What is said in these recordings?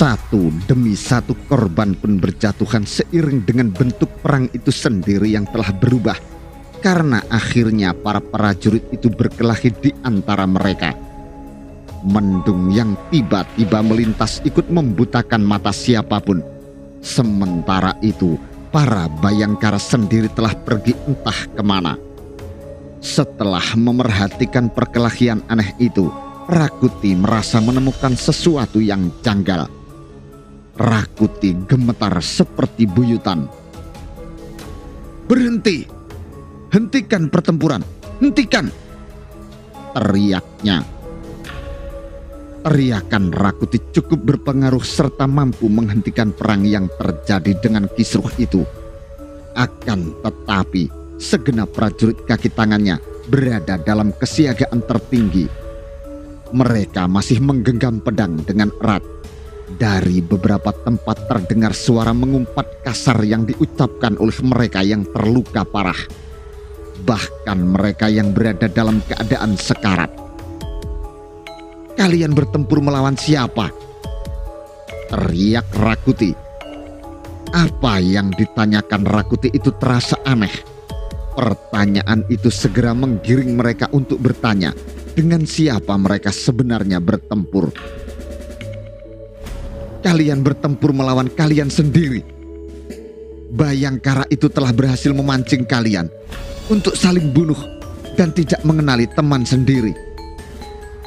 Satu demi satu korban pun berjatuhan seiring dengan bentuk perang itu sendiri yang telah berubah. Karena akhirnya para prajurit itu berkelahi di antara mereka. Mendung yang tiba-tiba melintas ikut membutakan mata siapapun. Sementara itu, para Bayangkara sendiri telah pergi entah kemana. Setelah memerhatikan perkelahian aneh itu, Rakuti merasa menemukan sesuatu yang janggal. Rakuti gemetar seperti buyutan. "Berhenti! Hentikan pertempuran! Hentikan!" teriaknya. Teriakan Rakuti cukup berpengaruh serta mampu menghentikan perang yang terjadi dengan kisruh itu. Akan tetapi, segenap prajurit kaki tangannya berada dalam kesiagaan tertinggi. Mereka masih menggenggam pedang dengan erat. Dari beberapa tempat terdengar suara mengumpat kasar yang diucapkan oleh mereka yang terluka parah. Bahkan mereka yang berada dalam keadaan sekarat. "Kalian bertempur melawan siapa?" teriak Rakuti. Apa yang ditanyakan Rakuti itu terasa aneh. Pertanyaan itu segera menggiring mereka untuk bertanya dengan siapa mereka sebenarnya bertempur. "Kalian bertempur melawan kalian sendiri. Bayangkara itu telah berhasil memancing kalian untuk saling bunuh dan tidak mengenali teman sendiri.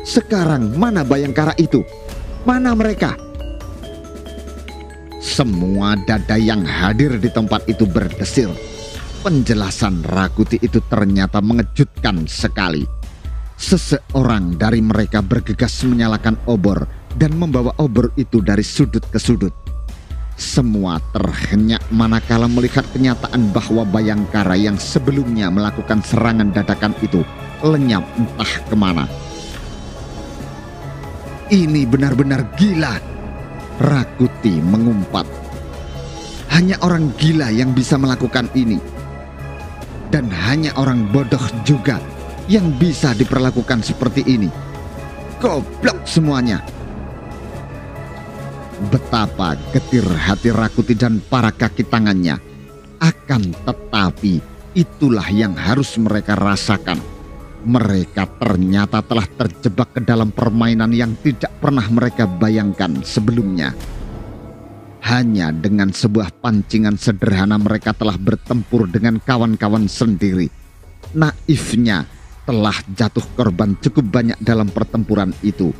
Sekarang mana Bayangkara itu? Mana mereka?" Semua dada yang hadir di tempat itu berdesir. Penjelasan Rakuti itu ternyata mengejutkan sekali. Seseorang dari mereka bergegas menyalakan obor dan membawa obor itu dari sudut ke sudut. Semua terhenyak manakala melihat kenyataan bahwa Bayangkara yang sebelumnya melakukan serangan dadakan itu lenyap entah kemana. "Ini benar-benar gila," Rakuti mengumpat. "Hanya orang gila yang bisa melakukan ini. Dan hanya orang bodoh juga yang bisa diperlakukan seperti ini. Goblok semuanya." Betapa getir hati Rakuti dan para kaki tangannya. Akan tetapi itulah yang harus mereka rasakan. Mereka ternyata telah terjebak ke dalam permainan yang tidak pernah mereka bayangkan sebelumnya. Hanya dengan sebuah pancingan sederhana mereka telah bertempur dengan kawan-kawan sendiri. Naifnya telah jatuh korban cukup banyak dalam pertempuran itu.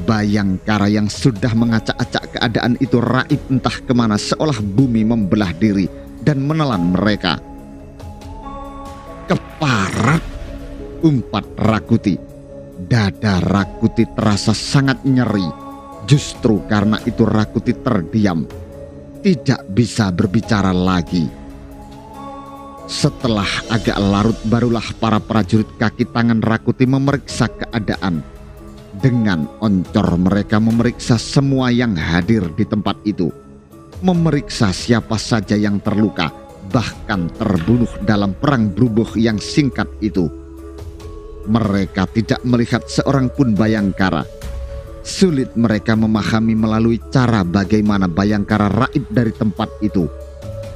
Bayangkara yang sudah mengacak-acak keadaan itu raib entah kemana seolah bumi membelah diri dan menelan mereka. "Keparat!" umpat Rakuti. Dada Rakuti terasa sangat nyeri. Justru karena itu Rakuti terdiam. Tidak bisa berbicara lagi. Setelah agak larut barulah para prajurit kaki tangan Rakuti memeriksa keadaan. Dengan oncor mereka memeriksa semua yang hadir di tempat itu. Memeriksa siapa saja yang terluka, bahkan terbunuh dalam perang brubuh yang singkat itu. Mereka tidak melihat seorang pun Bayangkara. Sulit mereka memahami melalui cara bagaimana Bayangkara raib dari tempat itu.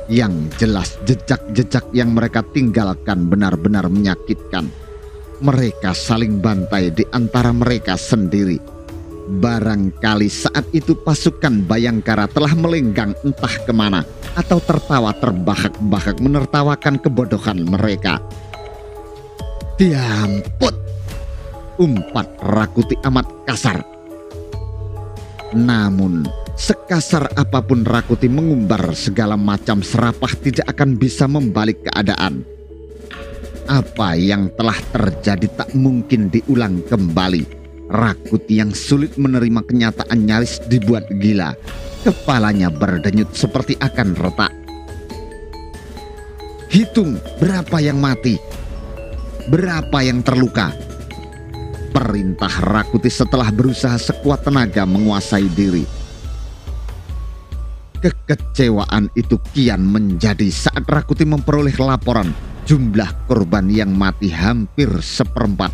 Yang jelas jejak-jejak yang mereka tinggalkan benar-benar menyakitkan. Mereka saling bantai di antara mereka sendiri. Barangkali saat itu pasukan Bayangkara telah melenggang entah kemana atau tertawa terbahak-bahak menertawakan kebodohan mereka. "Diamput!" umpat Rakuti amat kasar. Namun sekasar apapun Rakuti mengumbar segala macam serapah tidak akan bisa membalik keadaan. Apa yang telah terjadi tak mungkin diulang kembali. Rakuti yang sulit menerima kenyataan nyaris dibuat gila. Kepalanya berdenyut seperti akan retak. "Hitung berapa yang mati, berapa yang terluka," perintah Rakuti setelah berusaha sekuat tenaga menguasai diri. Kekecewaan itu kian menjadi saat Rakuti memperoleh laporan jumlah korban yang mati hampir 1/4.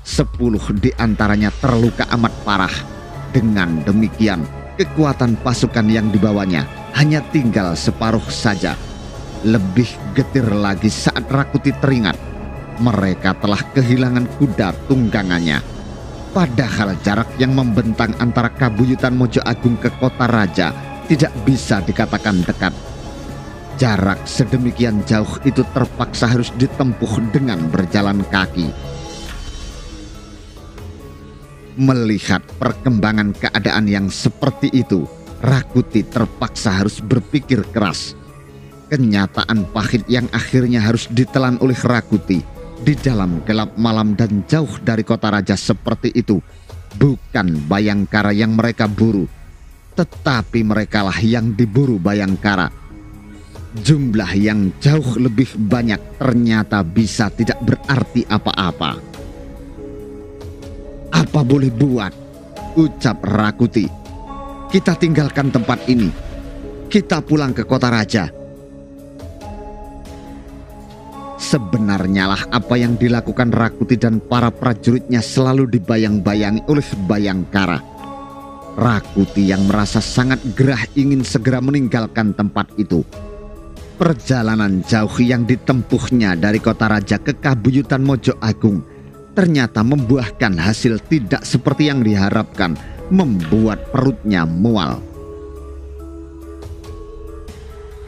10 di antaranya terluka amat parah. Dengan demikian, kekuatan pasukan yang dibawanya hanya tinggal separuh saja. Lebih getir lagi saat Rakuti teringat mereka telah kehilangan kuda tunggangannya. Padahal jarak yang membentang antara Kabuyutan Mojo Agung ke kota raja tidak bisa dikatakan dekat. Jarak sedemikian jauh itu terpaksa harus ditempuh dengan berjalan kaki. Melihat perkembangan keadaan yang seperti itu, Rakuti terpaksa harus berpikir keras. Kenyataan pahit yang akhirnya harus ditelan oleh Rakuti di dalam gelap malam dan jauh dari kota raja seperti itu bukan Bayangkara yang mereka buru, tetapi merekalah yang diburu Bayangkara. Jumlah yang jauh lebih banyak ternyata bisa tidak berarti apa-apa. Apa boleh buat, ucap Rakuti. Kita tinggalkan tempat ini. Kita pulang ke kota raja. Sebenarnya lah apa yang dilakukan Rakuti dan para prajuritnya selalu dibayang-bayangi oleh Bayangkara. Rakuti yang merasa sangat gerah ingin segera meninggalkan tempat itu. Perjalanan jauh yang ditempuhnya dari kota raja ke Kabuyutan Mojo Agung ternyata membuahkan hasil tidak seperti yang diharapkan, membuat perutnya mual.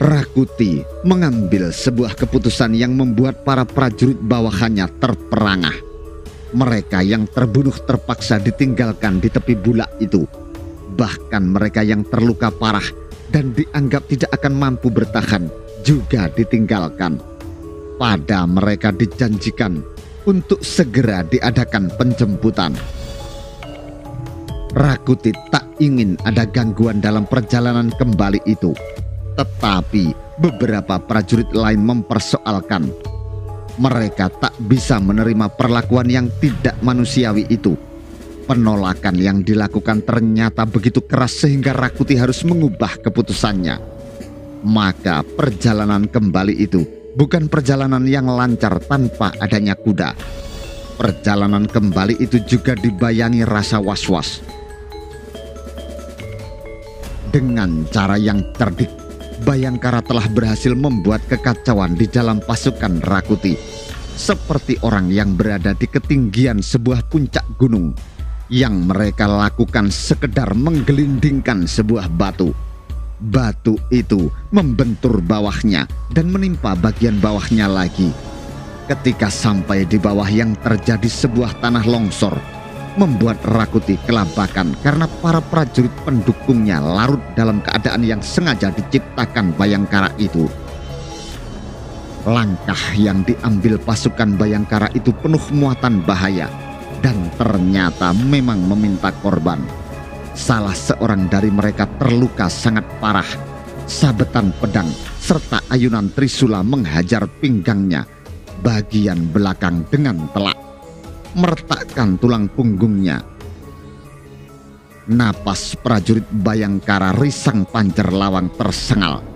Rakuti mengambil sebuah keputusan yang membuat para prajurit bawahannya terperangah. Mereka yang terbunuh terpaksa ditinggalkan di tepi bulak itu. Bahkan mereka yang terluka parah dan dianggap tidak akan mampu bertahan juga ditinggalkan. Pada mereka dijanjikan untuk segera diadakan penjemputan. Rakuti tak ingin ada gangguan dalam perjalanan kembali itu. Tetapi beberapa prajurit lain mempersoalkan. Mereka tak bisa menerima perlakuan yang tidak manusiawi itu. Penolakan yang dilakukan ternyata begitu keras sehingga Rakuti harus mengubah keputusannya. Maka perjalanan kembali itu bukan perjalanan yang lancar tanpa adanya kuda. Perjalanan kembali itu juga dibayangi rasa was-was. Dengan cara yang cerdik, Bayangkara telah berhasil membuat kekacauan di dalam pasukan Rakuti. Seperti orang yang berada di ketinggian sebuah puncak gunung. Yang mereka lakukan sekedar menggelindingkan sebuah batu. Batu itu membentur bawahnya dan menimpa bagian bawahnya lagi. Ketika sampai di bawah yang terjadi sebuah tanah longsor, membuat Rakuti kelabakan karena para prajurit pendukungnya larut dalam keadaan yang sengaja diciptakan Bayangkara itu. Langkah yang diambil pasukan Bayangkara itu penuh muatan bahaya dan ternyata memang meminta korban. Salah seorang dari mereka terluka sangat parah. Sabetan pedang serta ayunan trisula menghajar pinggangnya bagian belakang dengan telak, meretakkan tulang punggungnya. Napas prajurit Bayangkara Risang Pancerlawang tersengal.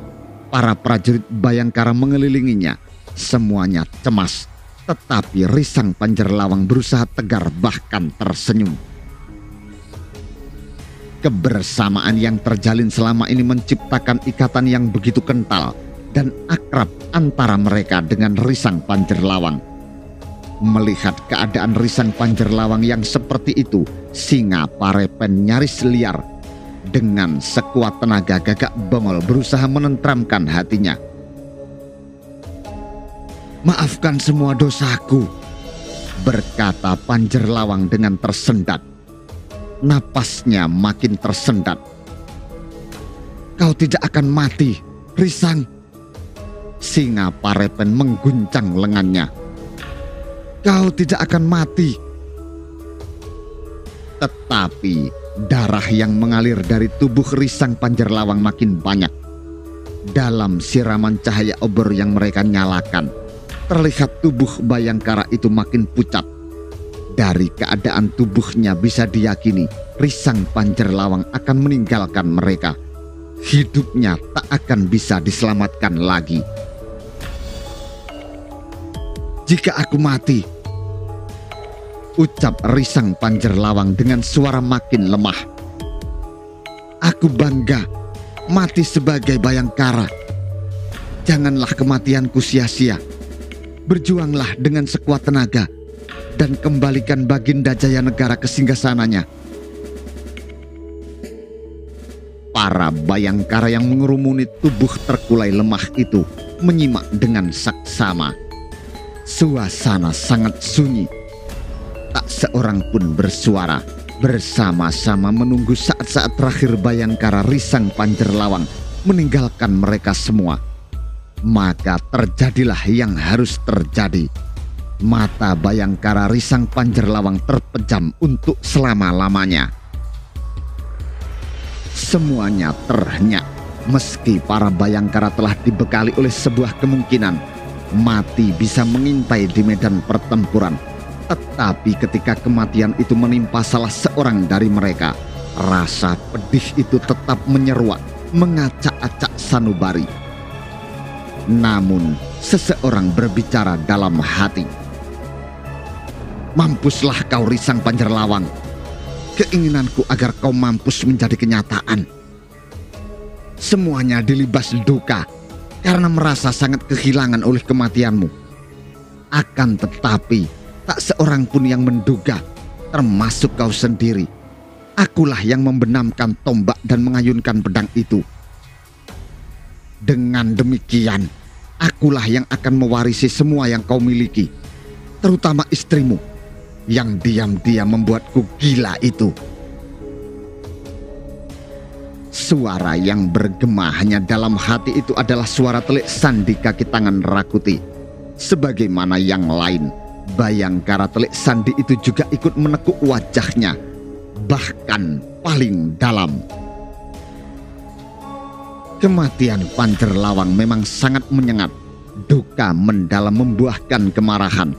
Para prajurit Bayangkara mengelilinginya. Semuanya cemas, tetapi Risang Pancerlawang berusaha tegar bahkan tersenyum. Kebersamaan yang terjalin selama ini menciptakan ikatan yang begitu kental dan akrab antara mereka dengan Risang Pancerlawang. Melihat keadaan Risang Pancerlawang yang seperti itu, Singa Parepen nyaris liar. Dengan sekuat tenaga Gagak Bongol berusaha menenteramkan hatinya. "Maafkan semua dosaku," berkata Pancerlawang dengan tersendat. Napasnya makin tersendat. "Kau tidak akan mati, Risang." Singa Parepen mengguncang lengannya. "Kau tidak akan mati." Tetapi darah yang mengalir dari tubuh Risang Pancerlawang makin banyak. Dalam siraman cahaya obor yang mereka nyalakan, terlihat tubuh Bayangkara itu makin pucat. Dari keadaan tubuhnya bisa diyakini Risang Pancerlawang akan meninggalkan mereka. Hidupnya tak akan bisa diselamatkan lagi. "Jika aku mati," ucap Risang Pancerlawang dengan suara makin lemah, Aku bangga mati sebagai Bayangkara. Janganlah kematianku sia-sia. Berjuanglah dengan sekuat tenaga dan kembalikan Baginda Jayanegara ke singgasananya. Para Bayangkara yang mengerumuni tubuh terkulai lemah itu menyimak dengan saksama. Suasana sangat sunyi. Tak seorang pun bersuara. Bersama-sama menunggu saat-saat terakhir Bayangkara Risang Pancerlawang meninggalkan mereka semua. Maka terjadilah yang harus terjadi. Mata Bayangkara Risang Pancerlawang terpejam untuk selama-lamanya. Semuanya terhenyak. Meski para Bayangkara telah dibekali oleh sebuah kemungkinan mati bisa mengintai di medan pertempuran, tetapi ketika kematian itu menimpa salah seorang dari mereka, rasa pedih itu tetap menyeruak, mengacak-acak sanubari. Namun seseorang berbicara dalam hati. Mampuslah kau Risang Pancerlawang. Keinginanku agar kau mampus menjadi kenyataan. Semuanya dilibas duka karena merasa sangat kehilangan oleh kematianmu. Akan tetapi tak seorang pun yang menduga, termasuk kau sendiri. Akulah yang membenamkan tombak dan mengayunkan pedang itu. Dengan demikian, akulah yang akan mewarisi semua yang kau miliki, terutama istrimu yang diam-diam membuatku gila itu. Suara yang bergema hanya dalam hati itu adalah suara telik sandi kaki tangan Rakuti. Sebagaimana yang lain, Bayangkara telik sandi itu juga ikut menekuk wajahnya, bahkan paling dalam. Kematian Pancerlawang memang sangat menyengat. Duka mendalam membuahkan kemarahan.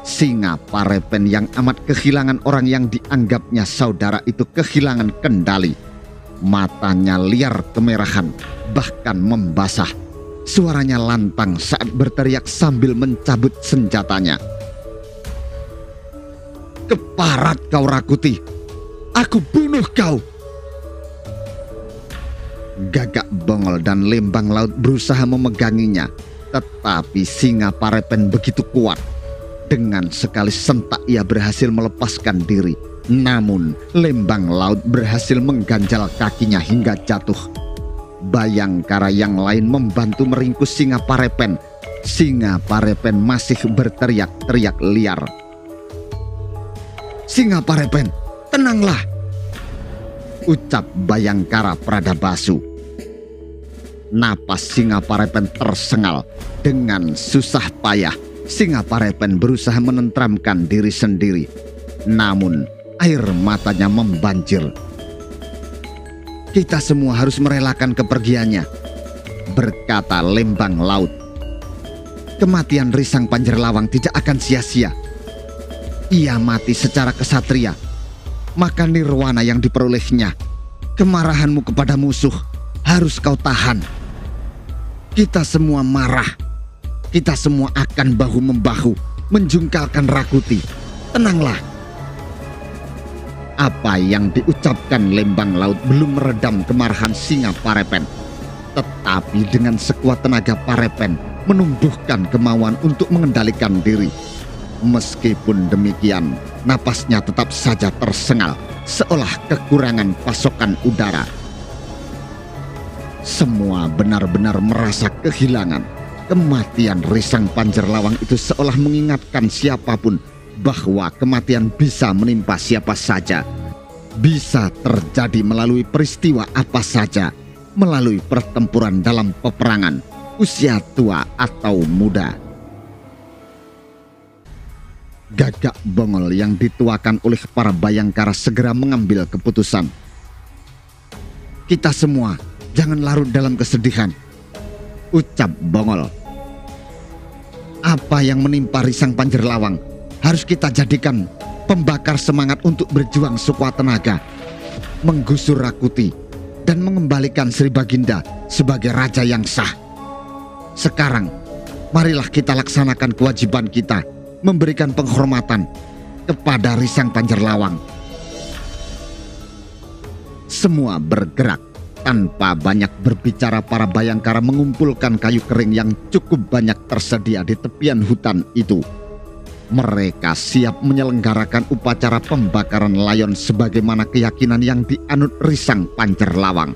Singa Parepen yang amat kehilangan orang yang dianggapnya saudara itu kehilangan kendali. Matanya liar kemerahan, bahkan membasah. Suaranya lantang saat berteriak sambil mencabut senjatanya. Keparat kau Rakuti, aku bunuh kau. Gagak Bongol dan Lembang Laut berusaha memeganginya, tetapi Singa Parepen begitu kuat. Dengan sekali sentak ia berhasil melepaskan diri. Namun Lembang Laut berhasil mengganjal kakinya hingga jatuh. Bayangkara yang lain membantu meringkus Singa Parepen. Singa Parepen masih berteriak-teriak liar. Singa Parepen, tenanglah, ucap Bayangkara Pradabasu. Napas Singa Parepen tersengal. Dengan susah payah Singa Parepen berusaha menenteramkan diri sendiri. Namun air matanya membanjir. Kita semua harus merelakan kepergiannya, berkata Lembang Laut. Kematian Risang Pancerlawang tidak akan sia-sia. Ia mati secara kesatria, maka nirwana yang diperolehnya, kemarahanmu kepada musuh, harus kau tahan. Kita semua marah. Kita semua akan bahu-membahu menjungkalkan Rakuti. Tenanglah. Apa yang diucapkan Lembang Laut belum meredam kemarahan Singa Parepen. Tetapi dengan sekuat tenaga Parepen menumbuhkan kemauan untuk mengendalikan diri. Meskipun demikian, napasnya tetap saja tersengal, seolah kekurangan pasokan udara. Semua benar-benar merasa kehilangan. Kematian Risang Pancerlawang itu seolah mengingatkan siapapun bahwa kematian bisa menimpa siapa saja. Bisa terjadi melalui peristiwa apa saja, melalui pertempuran dalam peperangan, usia tua atau muda. Gagak Bongol yang dituakan oleh para Bayangkara segera mengambil keputusan. Kita semua jangan larut dalam kesedihan, ucap Bongol. Apa yang menimpa Risang Pancerlawang harus kita jadikan pembakar semangat untuk berjuang sekuat tenaga, menggusur Rakuti, dan mengembalikan Sri Baginda sebagai raja yang sah. Sekarang, marilah kita laksanakan kewajiban kita, memberikan penghormatan kepada Risang Pancerlawang. Semua bergerak. Tanpa banyak berbicara, para bayangkara mengumpulkan kayu kering yang cukup banyak tersedia di tepian hutan itu. Mereka siap menyelenggarakan upacara pembakaran layon sebagaimana keyakinan yang dianut Risang Pancerlawang.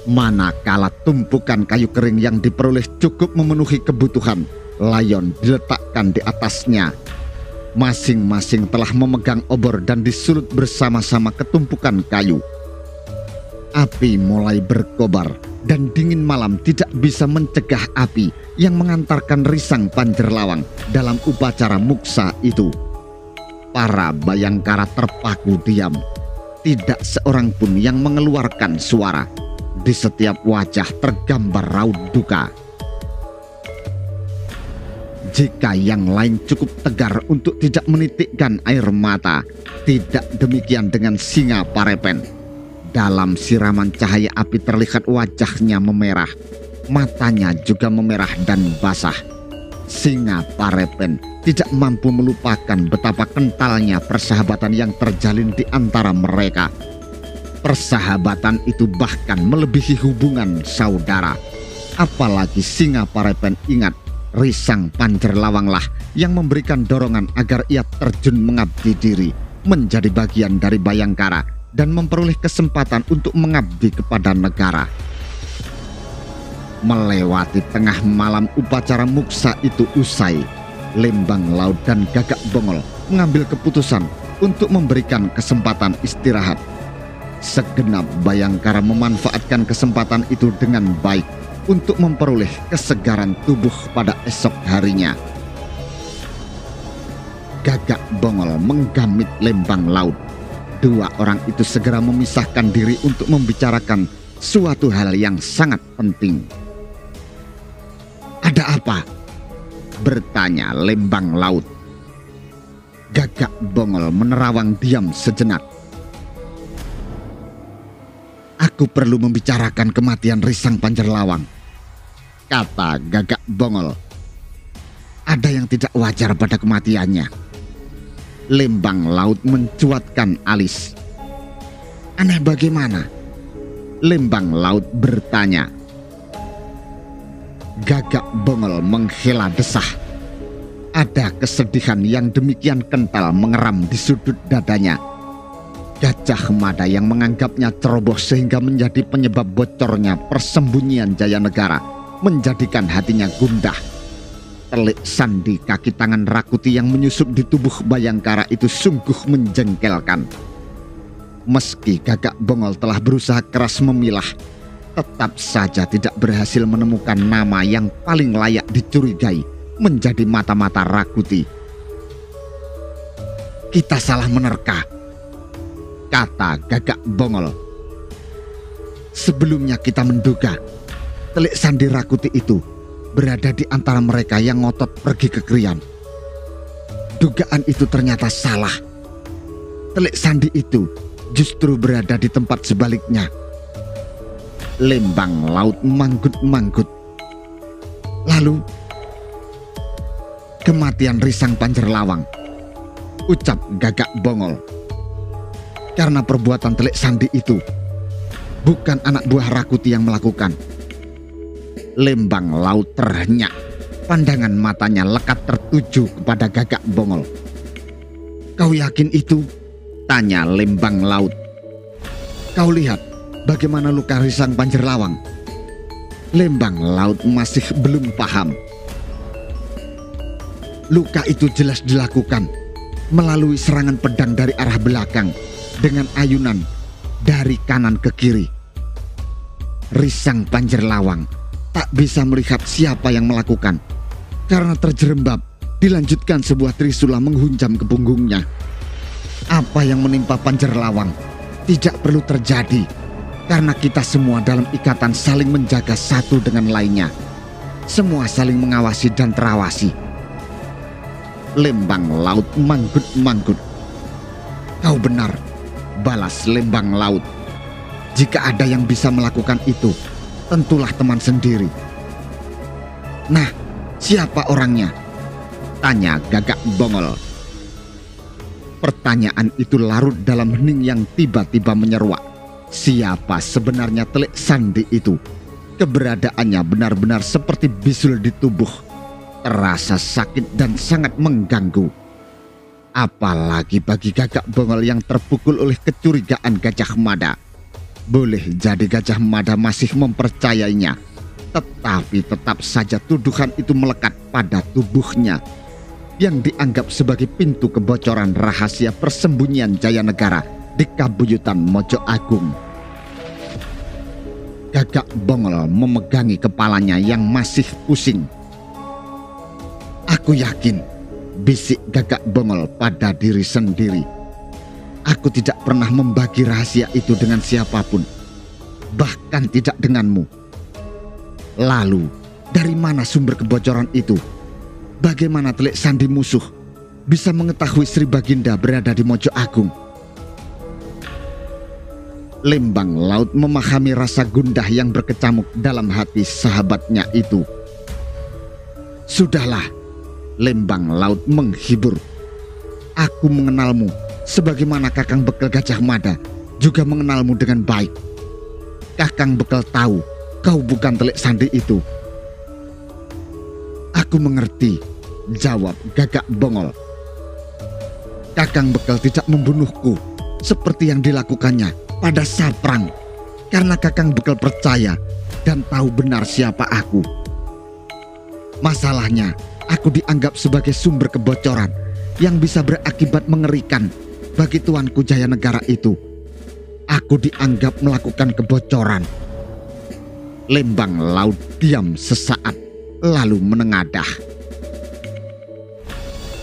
Manakala tumpukan kayu kering yang diperoleh cukup memenuhi kebutuhan, layon diletakkan di atasnya. Masing-masing telah memegang obor dan disulut bersama-sama ke tumpukan kayu. Api mulai berkobar dan dingin malam tidak bisa mencegah api yang mengantarkan Risang Pancerlawang dalam upacara muksa itu. Para bayangkara terpaku diam. Tidak seorang pun yang mengeluarkan suara. Di setiap wajah tergambar raut duka. Jika yang lain cukup tegar untuk tidak menitikkan air mata, tidak demikian dengan Singa Parepen. Dalam siraman cahaya api terlihat wajahnya memerah, matanya juga memerah dan basah. Singa Parepen tidak mampu melupakan betapa kentalnya persahabatan yang terjalin di antara mereka. Persahabatan itu bahkan melebihi hubungan saudara. Apalagi Singa Parepen ingat Risang Pancerlawanglah yang memberikan dorongan agar ia terjun mengabdi diri, menjadi bagian dari bayangkara dan memperoleh kesempatan untuk mengabdi kepada negara. Melewati tengah malam upacara muksa itu usai, Lembang Laut dan Gagak Bongol mengambil keputusan untuk memberikan kesempatan istirahat. Segenap bayangkara memanfaatkan kesempatan itu dengan baik untuk memperoleh kesegaran tubuh pada esok harinya. Gagak Bongol menggamit Lembang Laut. Dua orang itu segera memisahkan diri untuk membicarakan suatu hal yang sangat penting. "Ada apa?" bertanya Lembang Laut. Gagak Bongol menerawang diam sejenak. "Aku perlu membicarakan kematian Risang Pancerlawang," kata Gagak Bongol. "Ada yang tidak wajar pada kematiannya." Lembang Laut mencuatkan alis. "Aneh bagaimana?" Lembang Laut bertanya. Gagak Bongol menghela desah. Ada kesedihan yang demikian kental mengeram di sudut dadanya. Gajah Mada yang menganggapnya ceroboh sehingga menjadi penyebab bocornya persembunyian Jaya Negara menjadikan hatinya gundah. Telik sandi kaki tangan Rakuti yang menyusup di tubuh bayangkara itu sungguh menjengkelkan. Meski Gagak Bongol telah berusaha keras memilah, tetap saja tidak berhasil menemukan nama yang paling layak dicurigai menjadi mata-mata Rakuti. "Kita salah menerka," kata Gagak Bongol. "Sebelumnya kita menduga telik sandi Rakuti itu berada di antara mereka yang ngotot pergi ke Krian. Dugaan itu ternyata salah. Telik sandi itu justru berada di tempat sebaliknya." Lembang Laut manggut-manggut. "Lalu kematian Risang Pancerlawang," ucap Gagak Bongol. "Karena perbuatan telik sandi itu bukan anak buah Rakuti yang melakukan." Lembang Laut terhenyak. Pandangan matanya lekat tertuju kepada Gagak Bongol. "Kau yakin itu?" tanya Lembang Laut. "Kau lihat bagaimana luka Risang Pancerlawang?" Lembang Laut masih belum paham. "Luka itu jelas dilakukan melalui serangan pedang dari arah belakang dengan ayunan dari kanan ke kiri. Risang Pancerlawang tak bisa melihat siapa yang melakukan karena terjerembab, dilanjutkan sebuah trisula menghunjam ke punggungnya. Apa yang menimpa Pancerlawang tidak perlu terjadi karena kita semua dalam ikatan saling menjaga satu dengan lainnya. Semua saling mengawasi dan terawasi." Lembang Laut manggut-manggut. "Kau benar," balas Lembang Laut. "Jika ada yang bisa melakukan itu, tentulah teman sendiri." "Nah, siapa orangnya?" tanya Gagak Bongol. Pertanyaan itu larut dalam hening yang tiba-tiba menyeruak. Siapa sebenarnya Telik Sandi itu? Keberadaannya benar-benar seperti bisul di tubuh, terasa sakit dan sangat mengganggu. Apalagi bagi Gagak Bongol yang terpukul oleh kecurigaan Gajah Mada. Boleh jadi Gajah Mada masih mempercayainya, tetapi tetap saja tuduhan itu melekat pada tubuhnya yang dianggap sebagai pintu kebocoran rahasia persembunyian Jaya Negara di Kabuyutan Mojo Agung. Gagak Bongol memegangi kepalanya yang masih pusing. "Aku yakin," bisik Gagak Bongol pada diri sendiri, "aku tidak pernah membagi rahasia itu dengan siapapun, bahkan tidak denganmu. Lalu, dari mana sumber kebocoran itu? Bagaimana Telik Sandi musuh bisa mengetahui Sri Baginda berada di Mojo Agung?" Lembang Laut memahami rasa gundah yang berkecamuk dalam hati sahabatnya itu. "Sudahlah," Lembang Laut menghibur. "Aku mengenalmu sebagaimana Kakang Bekel Gajah Mada juga mengenalmu dengan baik. Kakang Bekel tahu kau bukan Telik Sandi itu." "Aku mengerti," jawab Gagak Bongol. "Kakang Bekel tidak membunuhku seperti yang dilakukannya pada Saprang, karena Kakang Bekel percaya dan tahu benar siapa aku. Masalahnya, aku dianggap sebagai sumber kebocoran yang bisa berakibat mengerikan bagi tuanku Jaya Negara itu. Aku dianggap melakukan kebocoran." Lembang Laut diam sesaat, lalu menengadah.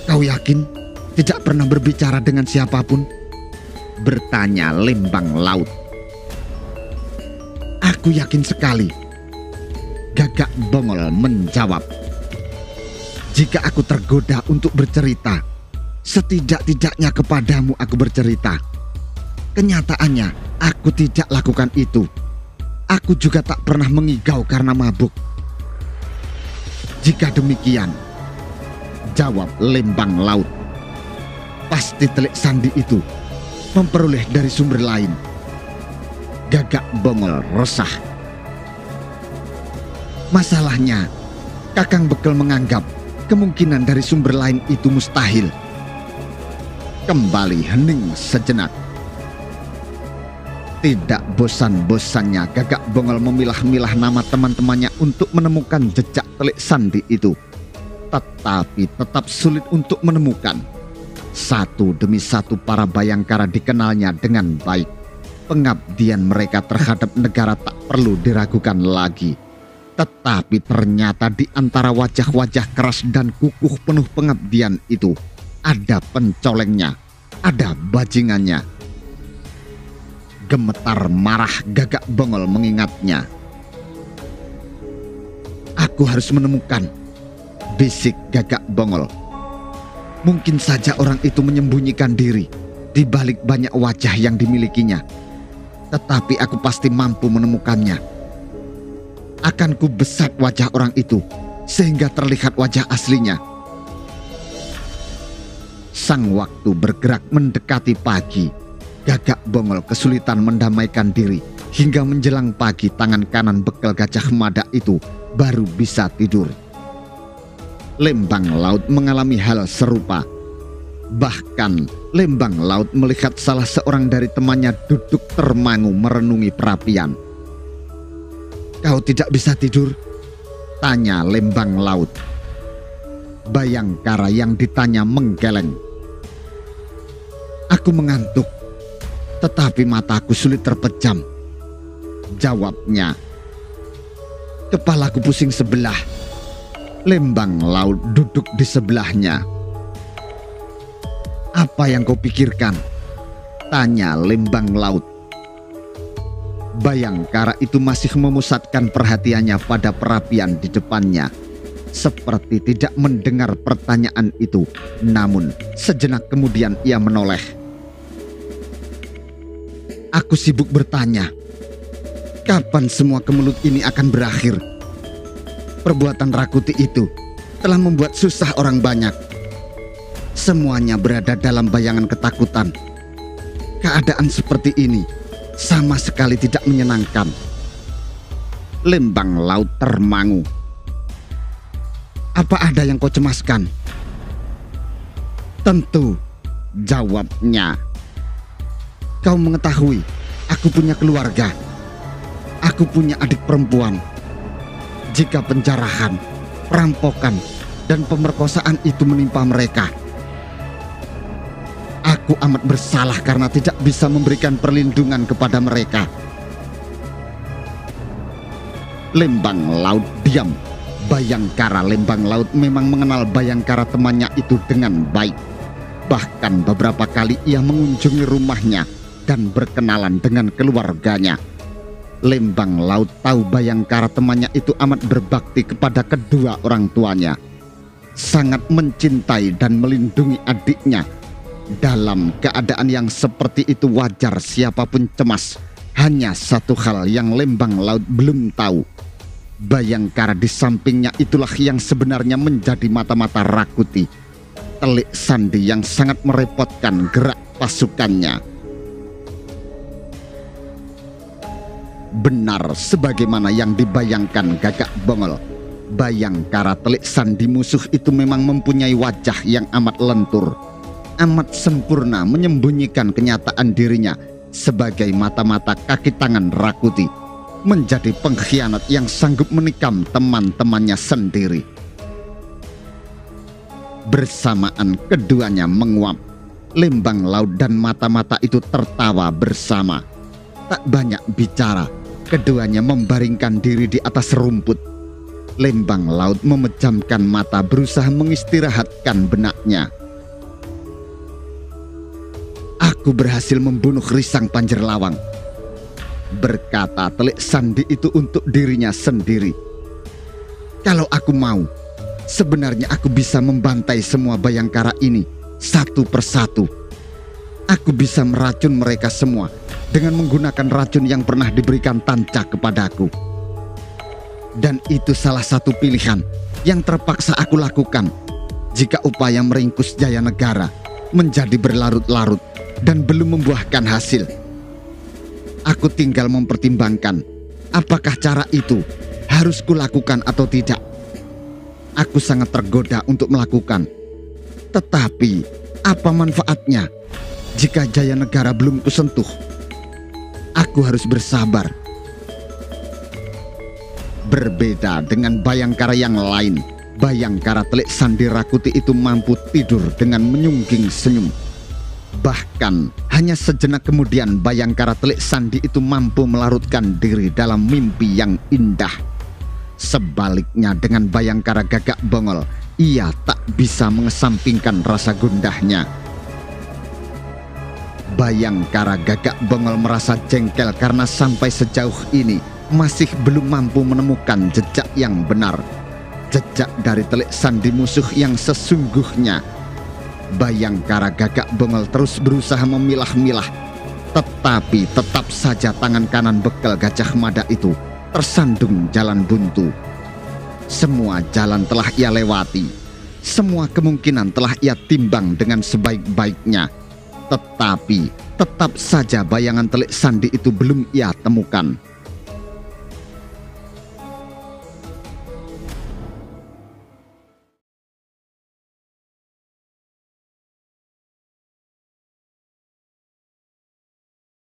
"Kau yakin tidak pernah berbicara dengan siapapun?" bertanya Lembang Laut. "Aku yakin sekali," Gagak Bongol menjawab. "Jika aku tergoda untuk bercerita, setidak-tidaknya kepadamu aku bercerita. Kenyataannya aku tidak lakukan itu. Aku juga tak pernah mengigau karena mabuk." "Jika demikian," jawab Lembang Laut, "pasti Telik Sandi itu memperoleh dari sumber lain." Gagak Bongol resah. "Masalahnya, Kakang Bekel menganggap kemungkinan dari sumber lain itu mustahil." Kembali hening sejenak. Tidak bosan-bosannya Gagak Bongol memilah-milah nama teman-temannya untuk menemukan jejak Telik Sandi itu. Tetapi tetap sulit untuk menemukan. Satu demi satu para Bayangkara dikenalnya dengan baik. Pengabdian mereka terhadap negara tak perlu diragukan lagi. Tetapi ternyata di antara wajah-wajah keras dan kukuh penuh pengabdian itu ada pencolengnya, ada bajingannya. Gemetar marah Gagak Bongol mengingatnya. "Aku harus menemukan," bisik Gagak Bongol. "Mungkin saja orang itu menyembunyikan diri di balik banyak wajah yang dimilikinya. Tetapi aku pasti mampu menemukannya. Akan ku besat wajah orang itu sehingga terlihat wajah aslinya." Sang waktu bergerak mendekati pagi. Gagak Bongol kesulitan mendamaikan diri hingga menjelang pagi tangan kanan Bekel Gajah Mada itu baru bisa tidur. Lembang Laut mengalami hal serupa. Bahkan Lembang Laut melihat salah seorang dari temannya duduk termangu merenungi perapian. "Kau tidak bisa tidur?" tanya Lembang Laut. Bayangkara yang ditanya menggeleng. "Aku mengantuk, tetapi mataku sulit terpejam," jawabnya. "Kepalaku pusing sebelah." Lembang Laut duduk di sebelahnya. "Apa yang kau pikirkan?" tanya Lembang Laut. Bayangkara itu masih memusatkan perhatiannya pada perapian di depannya, seperti tidak mendengar pertanyaan itu. Namun sejenak kemudian ia menoleh. "Aku sibuk bertanya, kapan semua kemelut ini akan berakhir? Perbuatan Rakuti itu telah membuat susah orang banyak. Semuanya berada dalam bayangan ketakutan. Keadaan seperti ini Sama sekali tidak menyenangkan. Lembang Laut termangu. Apa ada yang kau cemaskan? Tentu, jawabnya. Kau mengetahui, aku punya keluarga. Aku punya adik perempuan. Jika penjarahan, perampokan, dan pemerkosaan itu menimpa mereka, aku amat bersalah karena tidak bisa memberikan perlindungan kepada mereka. Lembang Laut diam. Bayangkara Lembang Laut memang mengenal Bayangkara temannya itu dengan baik. Bahkan beberapa kali ia mengunjungi rumahnya dan berkenalan dengan keluarganya. Lembang Laut tahu Bayangkara temannya itu amat berbakti kepada kedua orang tuanya. Sangat mencintai dan melindungi adiknya. Dalam keadaan yang seperti itu wajar siapapun cemas. Hanya satu hal yang Lembang Laut belum tahu. Bayangkara di sampingnya itulah yang sebenarnya menjadi mata-mata Rakuti. Telik Sandi yang sangat merepotkan gerak pasukannya. Benar sebagaimana yang dibayangkan Gagak Bongol. Bayangkara Telik Sandi musuh itu memang mempunyai wajah yang amat lentur. Amat sempurna menyembunyikan kenyataan dirinya sebagai mata-mata kaki tangan Rakuti. Menjadi pengkhianat yang sanggup menikam teman-temannya sendiri. Bersamaan keduanya menguap. Lembang Laut dan mata-mata itu tertawa bersama. Tak banyak bicara, keduanya membaringkan diri di atas rumput. Lembang Laut memejamkan mata berusaha mengistirahatkan benaknya. Aku berhasil membunuh Risang Panjerlawang, berkata Telik Sandi itu untuk dirinya sendiri. Kalau aku mau, sebenarnya aku bisa membantai semua Bayangkara ini satu persatu. Aku bisa meracun mereka semua dengan menggunakan racun yang pernah diberikan Tanca kepadaku. Dan itu salah satu pilihan yang terpaksa aku lakukan jika upaya meringkus Jayanegara menjadi berlarut-larut dan belum membuahkan hasil. Aku tinggal mempertimbangkan apakah cara itu harus kulakukan atau tidak. Aku sangat tergoda untuk melakukan. Tetapi apa manfaatnya jika Jayanegara belum kusentuh? Aku harus bersabar. Berbeda dengan Bayangkara yang lain, Bayangkara Telik Sandi Rakuti itu mampu tidur dengan menyungging senyum. Bahkan hanya sejenak kemudian Bayangkara Telik Sandi itu mampu melarutkan diri dalam mimpi yang indah. Sebaliknya dengan Bayangkara Gagak Bongol, ia tak bisa mengesampingkan rasa gundahnya. Bayangkara Gagak Bongol merasa jengkel karena sampai sejauh ini masih belum mampu menemukan jejak yang benar. Jejak dari Telik Sandi musuh yang sesungguhnya. Bayangkara Gagak Bongol terus berusaha memilah-milah, tetapi tetap saja tangan kanan bekel Gajah Mada itu tersandung jalan buntu. Semua jalan telah ia lewati, semua kemungkinan telah ia timbang dengan sebaik-baiknya, tetapi tetap saja bayangan Telik Sandi itu belum ia temukan.